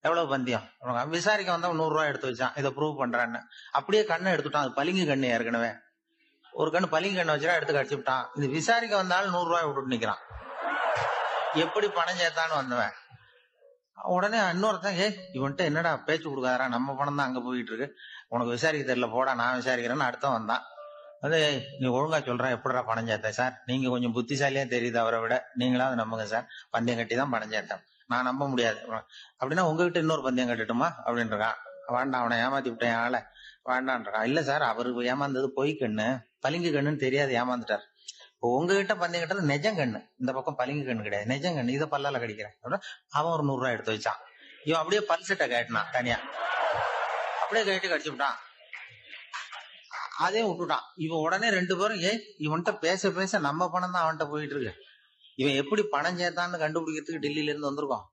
எவ்வளவு பந்தயம். விசாரிக்க வந்தவன் 100 ரூபாய் எடுத்து வச்சான், இதை ப்ரூவ் பண்றான்னு. அப்படியே கண்ணை எடுத்துட்டான், அது பளிங்கு கண்ணு. ஏற்கனவே ஒரு கண்ணு பளிங்கு கண்ணை வச்சுட்டா எடுத்து கடிச்சு விட்டான். இது விசாரிக்க வந்தாலும் 100 ரூபாய் விட்டுட்டு நிக்கிறான். எப்படி பணம் சேர்த்தான்னு வந்தவன் உடனே இன்னொருத்தன், இவன்ட்ட என்னடா பேச்சு கொடுக்காதரா, நம்ம பணம் தான் அங்க போயிட்டு இருக்கு, உனக்கு விசாரிக்க தெரியல, போடா நான் விசாரிக்கிறேன்னு அடுத்த வந்தான். அது நீ ஒழுங்கா சொல்றேன், எப்படிடா பணம் சேர்த்த சார், நீங்க கொஞ்சம் புத்திசாலியா தெரியுது அவரை விட, நீங்களாவது நம்புங்க சார், பந்தயம் கட்டி தான் பணம் சேர்த்தேன், நான் நம்ப முடியாது. அப்படின்னா உங்ககிட்ட இன்னொரு பந்தயம் கட்டட்டுமா அப்படின்றான். வேண்டாம், அவனை ஏமாத்தி விட்டேன் ஆளை, வேண்டான்றான். இல்ல சார், அவருக்கு ஏமாந்தது பொய் கண்ணு, பளிங்கு கண்ணுன்னு தெரியாது, ஏமாந்துட்டார். இப்போ உங்ககிட்ட பந்தயம் கட்டுறது நெஜம் கண்ணு, இந்த பக்கம் பளிங்கு கண்ணு கிடையாது, நெஜம் கண்ணு, இதை பல்லால கடிக்கிறேன். அவன் ஒரு 100 ரூபாய் எடுத்து வச்சான். இவன் அப்படியே பல்சட்டை கேட்டினான் தனியா, அப்படியே கேட்டு கடிச்சு விட்டான். அதே விட்டுட்டான். இவன் உடனே 2 பேரும், இவன்கிட்ட பேச பேச நம்ம பணம் தான் அவன்கிட்ட போயிட்டு இருக்கு, இவன் எப்படி பணம் சேர்த்தான்னு கண்டுபிடிக்கிறதுக்கு டெல்லியில இருந்து வந்திருக்கோம்,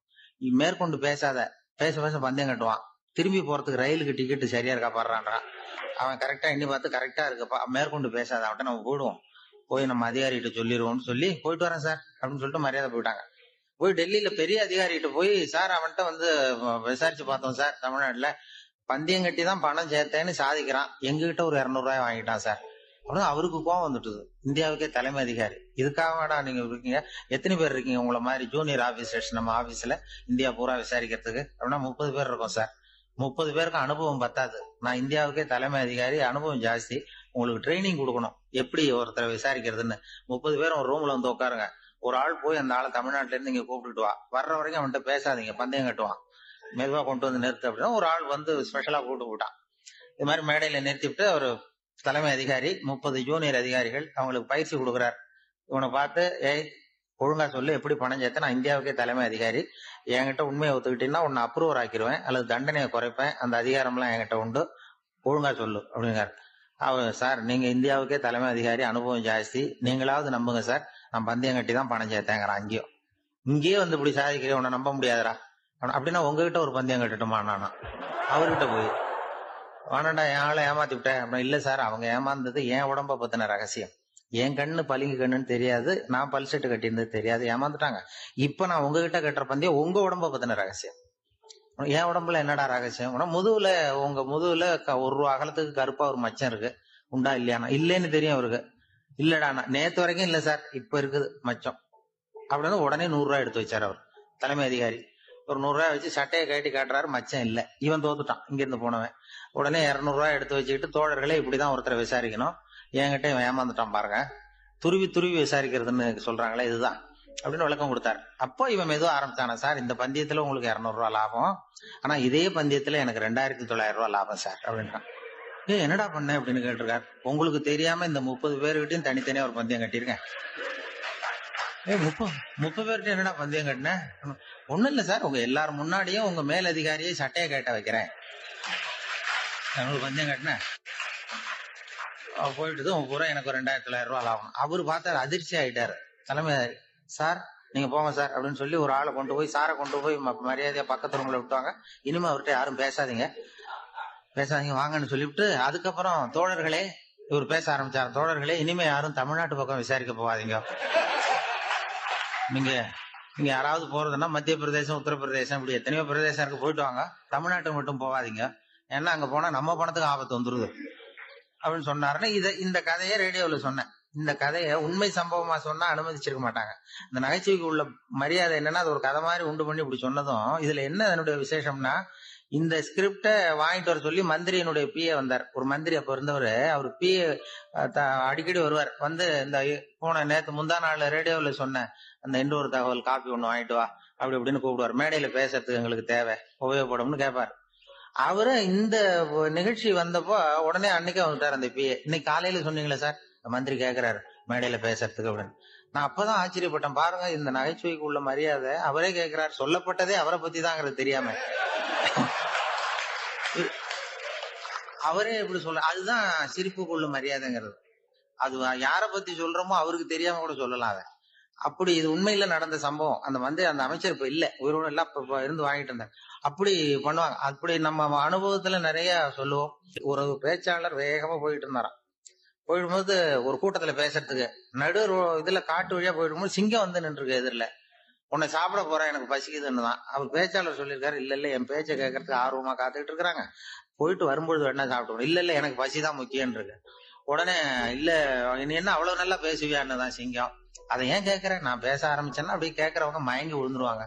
இவன் மேற்கொண்டு பேசாத, பேச பேச பந்தயம் கட்டுவான். திரும்பி போறதுக்கு ரயிலுக்கு டிக்கெட்டு சரியா இருக்கா பாடுறான்றான். அவன் கரெக்டா எண்ணி பார்த்து கரெக்டா இருக்குப்பா, மேற்கொண்டு பேசாத, அவன்கிட்ட நம்ம போயிடுவோம், போய் நம்ம அதிகாரிகிட்ட சொல்லிடுவோம்னு சொல்லி போயிட்டு வரேன் சார் அப்படின்னு சொல்லிட்டு மரியாதை போயிட்டாங்க. போய் டெல்லியில பெரிய அதிகாரிகிட்ட போய், சார் அவன்கிட்ட வந்து விசாரிச்சு பார்த்தோம் சார், தமிழ்நாட்டுல பந்தயம் கட்டி தான் பணம் சேர்த்தேன்னு சாதிக்கிறான், எங்ககிட்ட ஒரு 200 ரூபாய் வாங்கிட்டான் சார் அப்படின்னு. அவருக்கு கோவம் வந்துட்டுது. இந்தியாவுக்கே தலைமை அதிகாரி, இதுக்காகடா நீங்க இருக்கீங்க, எத்தனை பேர் இருக்கீங்க உங்களை மாதிரி ஜூனியர் ஆபீசர்ஸ் நம்ம ஆபீஸ்ல இந்தியா பூரா விசாரிக்கிறதுக்கு அப்படின்னா? 30 பேர் இருக்கோம் சார். 30 பேருக்கு அனுபவம் பத்தாது, நான் இந்தியாவுக்கே தலைமை அதிகாரி, அனுபவம் ஜாஸ்தி, உங்களுக்கு ட்ரைனிங் கொடுக்கணும் எப்படி ஒருத்தரை விசாரிக்கிறதுன்னு. 30 பேரும் ஒரு ரூம்ல வந்து உட்காருங்க, ஒரு ஆள் போய் அந்த ஆளை தமிழ்நாட்டுல இருந்து இங்க கூப்பிட்டுட்டு வா, வர்ற வரைக்கும் அவன்கிட்ட பேசாதீங்க, பந்தயம் கட்டுவான், மெதுவா கொண்டு வந்து நிறுத்து அப்படின்னா ஒரு ஆள் வந்து ஸ்பெஷலா கூப்பிட்டு போட்டான். இது மாதிரி மேடையில நிறுத்திவிட்டு ஒரு தலைமை அதிகாரி 30 ஜூனியர் அதிகாரிகள் அவங்களுக்கு பயிற்சி கொடுக்குறாரு. இவனை பார்த்து, ஒழுங்கா சொல்லு, எப்படி பணம் சேர்த்த, நான் இந்தியாவுக்கே தலைமை அதிகாரி, என்கிட்ட உண்மையை ஒத்துக்கிட்டீங்கன்னா உன்னை அப்ரூவர் ஆக்கிடுவேன் அல்லது தண்டனையை குறைப்பேன், அந்த அதிகாரம்லாம் என்கிட்ட உண்டு, ஒழுங்கா சொல்லு அப்படிங்கிறார். அவர், சார் நீங்க இந்தியாவுக்கே தலைமை அதிகாரி, அனுபவம் ஜாஸ்தி, நீங்களாவது நம்புங்க சார், நான் பந்தயம் கட்டி தான் பணம் சேர்த்தேங்கிறான். இங்கேயே வந்து இப்படி சாதிக்கிறேன், உன்னை நம்ப முடியாதரா அப்படின்னா உங்ககிட்ட ஒரு பந்தயம் கட்டட்டுமா நானா அவர்கிட்ட போய், வேணாண்டா என் ஆளை ஏமாத்தி விட்டேன் அப்படின்னா. இல்ல சார், அவங்க ஏமாந்தது என் உடம்ப பத்தின ரகசியம், என் கண்ணு பளிங்கு கண்ணுன்னு தெரியாது, நான் பல்செட்டு கட்டியிருந்தது தெரியாது, ஏமாந்துட்டாங்க. இப்ப நான் உங்ககிட்ட கட்டுற பந்தயம் உங்க உடம்ப பத்தின ரகசியம். என் உடம்புல என்னடா ரகசியம், முதுகுல, உங்க முதுகுல 1 ரூபா அகலத்துக்கு கருப்பா ஒரு மச்சம் இருக்கு, உண்டா இல்லையானா? இல்லைன்னு தெரியும் அவருக்கு. இல்லடா, நேத்து வரைக்கும் இல்ல சார், இப்ப இருக்குது மச்சம் அப்படின்னு. உடனே 100 ரூபாய் எடுத்து வச்சாரு அவர் தலைமை அதிகாரி. ஒரு 100 ரூபாய் வச்சு சட்டையை கட்டி காட்டுறாரு, மச்சம் இல்ல. இவன் தோத்துட்டான், இங்க இருந்து போனவன். உடனே 200 ரூபாய் எடுத்து வச்சுக்கிட்டு, தோழர்களே இப்படிதான் ஒருத்தரை விசாரிக்கணும், என்கிட்ட இவன் ஏமாந்துட்டான் பாருங்க, துருவி துருவி விசாரிக்கிறதுன்னு சொல்றாங்களே இதுதான் அப்படின்னு விளக்கம் கொடுத்தாரு. அப்போ இவன் மெதுவா ஆரம்பிச்சானா, சார் இந்த பந்தயத்துல உங்களுக்கு 200 ரூபாய் லாபம், ஆனா இதே பந்தயத்துல எனக்கு 2900 ரூபாய் லாபம் சார் அப்படின்றான். என்னடா பண்ண அப்படின்னு கேட்டிருக்காரு. உங்களுக்கு தெரியாம இந்த 30 பேருக்கிட்டையும் தனித்தனியா ஒரு பந்தயம் கட்டியிருக்கேன். 30 பேர்கிட்ட என்னடா பந்தயம் கட்டினேன்? ஒண்ணும் இல்ல சார், உங்க எல்லாரும் முன்னாடியும் உங்க மேல் அதிகாரியை சட்டையை கேட்ட வைக்கிறேன், பந்தயம் கட்டினேன், போயிட்டு பூரா எனக்கு 2900 ரூபாய் லாபம். அவரு பார்த்தாரு, அதிர்ச்சி ஆயிட்டாரு தலைமை. சார் நீங்க போங்க சார் அப்படின்னு சொல்லி ஒரு ஆளை கொண்டு போய், சாரை கொண்டு போய் மரியாதையா பக்கத்து ரூம்ல விட்டுவாங்க, இனிமே அவர்கிட்ட யாரும் பேசாதீங்க வாங்கன்னு சொல்லிவிட்டு, அதுக்கப்புறம் தோழர்களே, இவர் பேச ஆரம்பிச்சார், தோழர்களே இனிமே யாரும் தமிழ்நாட்டு பக்கம் விசாரிக்க போகாதீங்க, நீங்க யாராவது போறதுன்னா மத்திய பிரதேசம், உத்தரப்பிரதேசம், இப்படி எத்தனையோ பிரதேசம் இருக்கு, போயிட்டு வாங்க, தமிழ்நாட்டுக்கு மட்டும் போகாதீங்க, ஏன்னா அங்க போனா நம்ம பணத்துக்கு ஆபத்து வந்துருது அப்படின்னு சொன்னாருன்னு. இந்த கதையை ரேடியோல சொன்னேன். இந்த கதையை உண்மை சம்பவமா சொன்னா அனுமதிச்சிருக்க மாட்டாங்க. இந்த நகைச்சுவைக்கு உள்ள மரியாதை என்னன்னா, அது ஒரு கதை மாதிரி உண்டு பண்ணி இப்படி சொன்னதும், இதுல என்ன என்னுடைய விசேஷம்னா, இந்த ஸ்கிரிப்ட வாங்கிட்டு வர சொல்லி மந்திரியினுடைய பிஏ வந்தார். ஒரு மந்திரி அப்ப இருந்தவர், அவர் பிஏ அடிக்கடி வருவார். வந்து இந்த போன நேத்து முந்தா நாள் ரேடியோல சொன்ன அந்த இன்னொரு தகவல் காப்பி ஒண்ணு வாங்கிட்டு வா அப்படி இப்படின்னு கூப்பிடுவார். மேடையில பேசுறதுக்கு எங்களுக்கு தேவை, உபயோகப்படும்னு கேட்பார். அவரு இந்த நிகழ்ச்சி வந்தப்போ உடனே அன்னைக்கே வந்துட்டார் அந்த பிஏ. இன்னைக்கு காலையில சொன்னீங்களே சார், மந்திரி கேட்கிறாரு மேடையில பேசுறதுக்கு அப்படின்னு. நான் அப்பதான் ஆச்சரியப்பட்டேன், பாருங்க இந்த நகைச்சுவைக்கு உள்ள மரியாதை. அவரே கேட்கிறார், சொல்லப்பட்டதே அவரை பத்தி தாங்கிறது தெரியாம அவரே எப்படி சொல்ல, அதுதான் சிரிப்புக்குள்ள மரியாதைங்கிறது. அது யார பத்தி சொல்றோமோ அவருக்கு தெரியாம கூட சொல்லலாம். அதை அப்படி இது உண்மையில நடந்த சம்பவம். அந்த அமைச்சர் இப்ப இல்ல, உயிரோட எல்லாம் இப்ப இருந்து வாங்கிட்டு இருந்தார். அப்படி பண்ணுவாங்க. அப்படி நம்ம அனுபவத்துல நிறைய சொல்லுவோம். ஒரு பேச்சாளர் வேகமா போயிட்டு இருந்தாராம். போயிடும்போது ஒரு கூட்டத்துல பேசுறதுக்கு இதுல காட்டு வழியா போயிடும்போது சிங்கம் வந்து நின்றுருக்கு எதிரில. உன்னை சாப்பிட போறேன், எனக்கு பசிக்குதுன்னு தான் அவர் பேச்சாளர் சொல்லியிருக்காரு. இல்ல என் பேச்சை கேட்கறதுக்கு ஆர்வமா காத்துக்கிட்டு இருக்கிறாங்க, போயிட்டு வரும்பொழுது வேணா சாப்பிட்டு. இல்ல எனக்கு பசிதான் முக்கியம் இருக்கு. உடனே இல்ல நீ என்ன அவ்வளவு நல்லா பேசுவியான்னு தான் சிங்கம். அதை ஏன் கேட்கறேன், நான் பேச ஆரம்பிச்சேன்னா அப்படியே கேட்கறவங்க மயங்கி விழுந்துருவாங்க.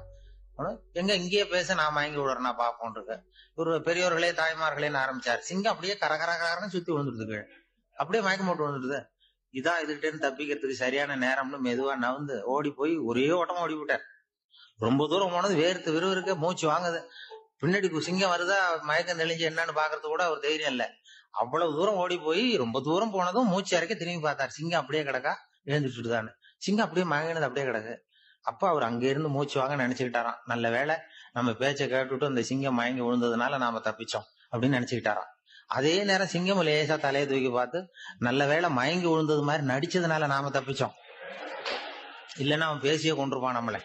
எங்க இங்கேயே பேச நான் மயங்கி விடுறேன்னா பாப்போம் இருக்கு. ஒரு பெரியவர்களே தாய்மார்களேன்னு ஆரம்பிச்சாரு. சிங்கம் அப்படியே கரகரன்னு சுத்தி விழுந்துருது, அப்படியே மயக்கம் போட்டு விழுந்துருது. இதான் இதுகிட்ட தப்பிக்கிறதுக்கு சரியான நேரம்னு மெதுவா நவுந்து ஓடி போய் ஒரே ஓட்டமா ஓடி விட்டார். ரொம்ப தூரம் போனது வேர்த்து விறுவிறுக்க மூச்சு வாங்குது. பின்னாடி சிங்கம் வருதா மயக்கம் தெளிஞ்சு என்னன்னு பாக்குறது கூட அவர் தைரியம் இல்ல. அவ்வளவு தூரம் ஓடி போய் ரொம்ப தூரம் போனதும் மூச்சு இறக்க திரும்பி பார்த்தார். சிங்கம் அப்படியே கிடக்கா, எழுந்துச்சுட்டுதான்னு. சிங்கம் அப்படியே மயங்கினது அப்படியே கிடக்கு. அப்ப அவர் அங்க இருந்து மூச்சு வாங்க நினைச்சுக்கிட்டாராம். நல்ல வேளை நம்ம பேச்சை கேட்டுட்டு அந்த சிங்கம் மயங்கி விழுந்ததுனால நாம தப்பிச்சோம் அப்படின்னு நினைச்சுக்கிட்டாராம். அதே நேரம் சிங்கம் லேசா தலையை தூக்கி பார்த்து, நல்ல வேளை மயங்கி விழுந்தது மாதிரி நடிச்சதுனால நாம தப்பிச்சோம், இல்லைன்னா அவன் பேசியே கொண்டிருப்பான் நம்மளை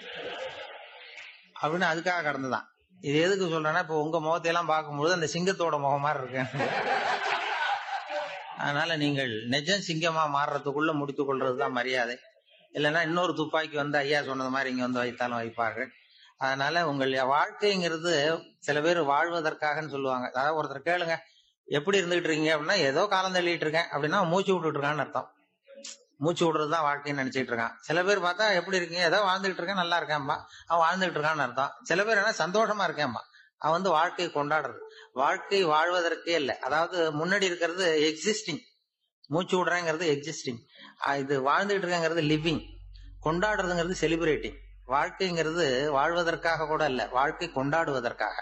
அப்படின்னு அதுக்காக கடந்துதான். இது எதுக்கு சொல்றேன்னா, இப்ப உங்க முகத்தையெல்லாம் பார்க்கும்போது அந்த சிங்கத்தோட முகம் மாதிரி இருக்கு. அதனால நீங்கள் நிஜம் சிங்கமா மாறுறதுக்குள்ள முடித்துக் கொள்றதுதான் மரியாதை. இல்லைன்னா இன்னொரு துப்பாக்கி வந்து ஐயா சொன்னது மாதிரி இங்க வந்து வைத்தாலும் வைப்பார்கள். அதனால உங்கள் வாழ்க்கைங்கிறது சில பேர் வாழ்வதற்காகன்னு சொல்லுவாங்க. அதாவது ஒருத்தர் கேளுங்க, எப்படி இருந்துகிட்டு இருக்கீங்க அப்படின்னா, ஏதோ காலம் தள்ளிட்டு இருக்கேன் அப்படின்னா மூச்சு விட்டுட்டு இருக்கான்னு அர்த்தம். மூச்சு விடுறதுதான் வாழ்க்கைன்னு நினைச்சிட்டு இருக்கான். சில பேர் பார்த்தா எப்படி இருக்கீங்க, ஏதோ வாழ்ந்துகிட்டு இருக்கேன் நல்லா இருக்கேன்பா, அவன் வாழ்ந்துகிட்டு இருக்கான்னு அர்த்தம். சில பேர் என்ன சந்தோஷமா இருக்கேன்பா, அவன் வந்து வாழ்க்கையை கொண்டாடுறது. வாழ்க்கை வாழ்வதற்கே இல்லை. அதாவது முன்னாடி இருக்கிறது எக்ஸிஸ்டிங், மூச்சு விடுறேங்கிறது எக்ஸிஸ்டிங், இது வாழ்ந்துகிட்டு இருக்கேங்கிறது லிவிங், கொண்டாடுறதுங்கிறது செலிபிரேட்டிங். வாழ்க்கைங்கிறது வாழ்வதற்காக கூட இல்ல, வாழ்க்கை கொண்டாடுவதற்காக.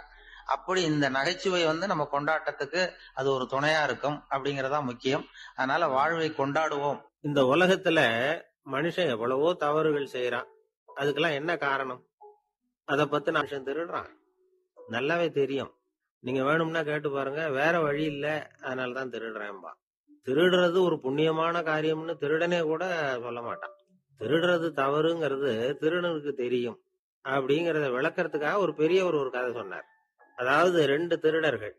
அப்படி இந்த நகைச்சுவை வந்து நம்ம கொண்டாட்டத்துக்கு அது ஒரு துணையா இருக்கும் அப்படிங்கறதா முக்கியம். அதனால வாழ்வை கொண்டாடுவோம். இந்த உலகத்துல மனுஷன் எவ்வளவோ தவறுகள் செய்யறான். அதுக்கெல்லாம் என்ன காரணம்? அதை பத்தி மனுஷன் திருடுறான், நல்லாவே தெரியும். நீங்க வேணும்னா கேட்டு பாருங்க, வேற வழி இல்ல அதனாலதான் திருடுறேன்பா. திருடுறது ஒரு புண்ணியமான காரியம்னு திருடனே கூட சொல்ல மாட்டான். திருடுறது தவறுங்கிறது திருடனுக்கு தெரியும். அப்படிங்கறத விளக்கறதுக்காக ஒரு பெரியவர் ஒரு கதை சொன்னார். அதாவது 2 திருடர்கள்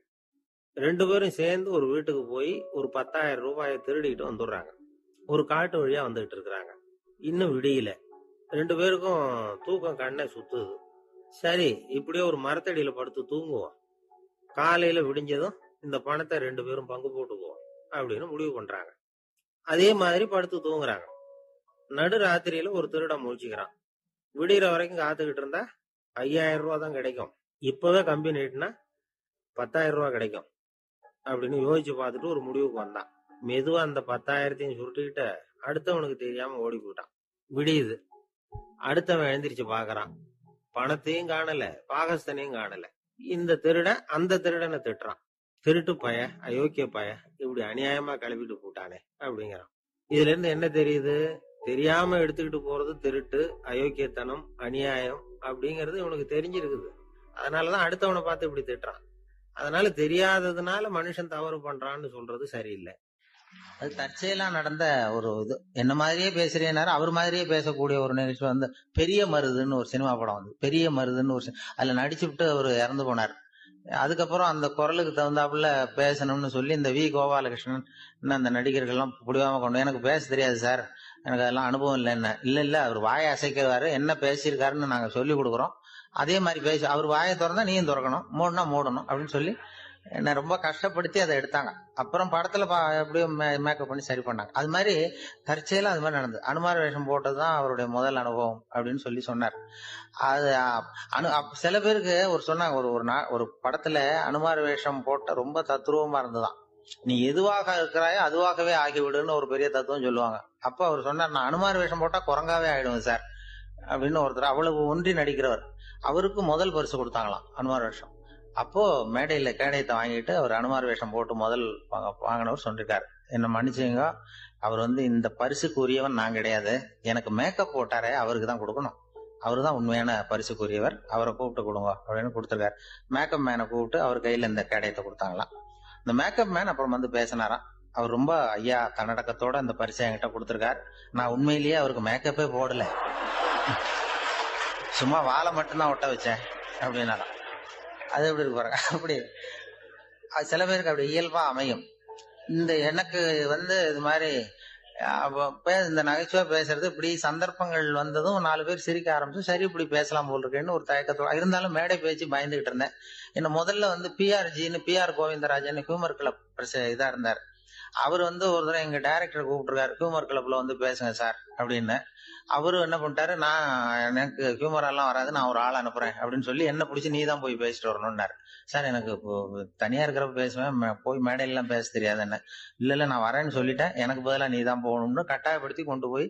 2 பேரும் சேர்ந்து ஒரு வீட்டுக்கு போய் ஒரு 10,000 ரூபாயை திருடிட்டு வந்துடுறாங்க. ஒரு காட்டு வழியா வந்துகிட்டு இருக்கிறாங்க. இன்னும் விடியல. 2 பேருக்கும் தூக்கம் கண்ணை சுத்துது. சரி, இப்படியே ஒரு மரத்தடியில படுத்து தூங்குவோம், காலையில விடிஞ்சதும் இந்த பணத்தை 2 பேரும் பங்கு போட்டுக்குவோம் அப்படின்னு முடிவு பண்றாங்க. அதே மாதிரி படுத்து தூங்குறாங்க. நடு ராத்திரியில ஒரு திருடன் முழிச்சுக்கிறான். விடிகிற வரைக்கும் காத்துக்கிட்டு இருந்தா 5,000 ரூபா தான் கிடைக்கும், இப்பவே கம்பி நீட்டினா 10,000 ரூபா கிடைக்கும் அப்படின்னு யோசிச்சு பார்த்துட்டு ஒரு முடிவுக்கு வந்தான். மெதுவா அந்த 10,000த்தையும் சுருட்டிக்கிட்ட அடுத்தவனுக்கு தெரியாம ஓடி போயிட்டான். விடியுது. அடுத்தவன் எழுந்திரிச்சு பாக்குறான், பணத்தையும் காணல, பாகஸ்தனையும் காணல. இந்த திருடன் அந்த திருடனை திட்டுறான், திருட்டு பய, அயோக்கிய பய, இப்படி அநியாயமா கிளப்பிட்டு போட்டானே அப்படிங்கிறான். இதுல இருந்து என்ன தெரியுது? தெரியாம எடுத்துக்கிட்டு போறது திருட்டு, அயோக்கியத்தனம், அநியாயம் அப்படிங்கிறது இவனுக்கு தெரிஞ்சிருக்குது. அதனாலதான் அடுத்தவனை பார்த்து இப்படி திட்டுறான். அதனால தெரியாததுனால மனுஷன் தவறு பண்றான்னு சொல்றது சரியில்லை. அது தற்செயலா நடந்த ஒரு இது. என்ன மாதிரியே பேசுறேன்னாரு, அவர் மாதிரியே பேசக்கூடிய ஒரு நிகழ்ச்சி வந்து பெரிய மருதுன்னு ஒரு சினிமா படம் வந்து, பெரிய மருதுன்னு ஒரு அதுல நடிச்சுட்டு அவர் இறந்து போனார். அதுக்கப்புறம் அந்த குரலுக்கு தகுந்தாப்புல பேசணும்னு சொல்லி இந்த வி கோபாலகிருஷ்ணன் அந்த நடிகர்கள்லாம் புடிவாம கொண்டு, எனக்கு பேச தெரியாது சார், எனக்கு அதெல்லாம் அனுபவம் இல்லை. என்ன இல்ல அவர் வாயை அசைக்கிறாரு, என்ன பேசியிருக்காருன்னு நாங்க சொல்லி கொடுக்குறோம், அதே மாதிரி பேச, அவர் வாயை திறந்தா நீயும் திறக்கணும், மூடனா மூடணும் அப்படின்னு சொல்லி என்ன ரொம்ப கஷ்டப்படுத்தி அதை எடுத்தாங்க. அப்புறம் படத்துல எப்படியோ மேக்கப் பண்ணி சரி பண்ணாங்க. அது மாதிரி தற்செயலா அது மாதிரி நடந்தது. அனுமார் வேஷம் போட்டதுதான் அவருடைய முதல் அனுபவம் அப்படின்னு சொல்லி சொன்னார். அது சில பேருக்கு ஒரு சொன்னாங்க, ஒரு படத்துல அனுமார் வேஷம் போட்ட ரொம்ப தத்ரூபமா இருந்ததுதான். நீ எதுவாக இருக்கிறாயோ அதுவாகவே ஆகிவிடுன்னு ஒரு பெரிய தத்துவம் சொல்லுவாங்க. அப்ப அவர் சொன்னார், நான் அனுமார் வேஷம் போட்டா குரங்காவே ஆயிடுவேன் சார் அப்படின்னு ஒருத்தர் அவ்வளவு ஒன்றி நடிக்கிறவர். அவருக்கு முதல் பரிசு கொடுத்தாங்களாம் அனுமார் வேஷம். அப்போ மேடையில கேடயத்தை வாங்கிட்டு அவர் அனுமார் வேஷம் போட்டு முதல் வாங்கினவர் சொல்லிருக்காரு, என்ன மன்னிச்சுங்க, அவர் வந்து இந்த பரிசுக்கு உரியவன் நான் கிடையாது, எனக்கு மேக்கப் போட்டாரே அவருக்கு தான் கொடுக்கணும், அவரு தான் உண்மையான பரிசுக்குரியவர், அவரை கூப்பிட்டு கொடுங்க அப்படின்னு கொடுத்துருக்காரு. மேக்கப் மேனை கூப்பிட்டு அவர் கையில இந்த கேடயத்தை கொடுத்தாங்களாம். இந்த மேக்கப் மேன் அப்புறம் வந்து பேசினாராம், அவர் ரொம்ப ஐயா தன்னடக்கத்தோட அந்த பரிசை என்கிட்ட கொடுத்திருக்கார். நான் உண்மையிலேயே அவருக்கு மேக்கப்பே போடல, சும்மா வாழை மட்டும்தான் ஒட்ட வச்சேன் அப்படின்னாலாம். அது எப்படி இருக்கு பாருங்க. அப்படி அது சில பேருக்கு அப்படி இயல்பா அமையும். இந்த எனக்கு இது மாதிரி இந்த நகைச்சுவை பேசுறது இப்படி சந்தர்ப்பங்கள் வந்ததும் 4 பேர் சிரிக்க ஆரம்பிச்சு, சரி இப்படி பேசலாம் போல் இருக்கேன்னு ஒரு தயக்கத்தோட இருந்தாலும் மேடை பேச்சு பயந்துகிட்டு இருந்தேன். என்ன முதல்ல பிஆர் கோவிந்தராஜன் ஹியூமர் கிளப் இதா இருந்தார். அவர் ஒரு தடவை எங்க டைரக்டர் கூப்பிட்டுருக்காரு, ஹியூமர் கிளப்ல பேசுங்க சார் அப்படின்னு. அவரு என்ன பண்ணிட்டாரு, நான் எனக்கு ஹியூமர் எல்லாம் வராது, நான் ஒரு ஆள் அனுப்புறேன் அப்படின்னு சொல்லி என்ன பிடிச்சி நீ தான் போய் பேசிட்டு வரணும்னாரு. சார் எனக்கு தனியா இருக்கிறப்ப பேசுவேன், போய் மேடையில எல்லாம் பேச தெரியாது என்ன. இல்ல நான் வரேன்னு சொல்லிட்டேன், எனக்கு பதிலா நீ தான் போகணும்னு கட்டாயப்படுத்தி கொண்டு போய்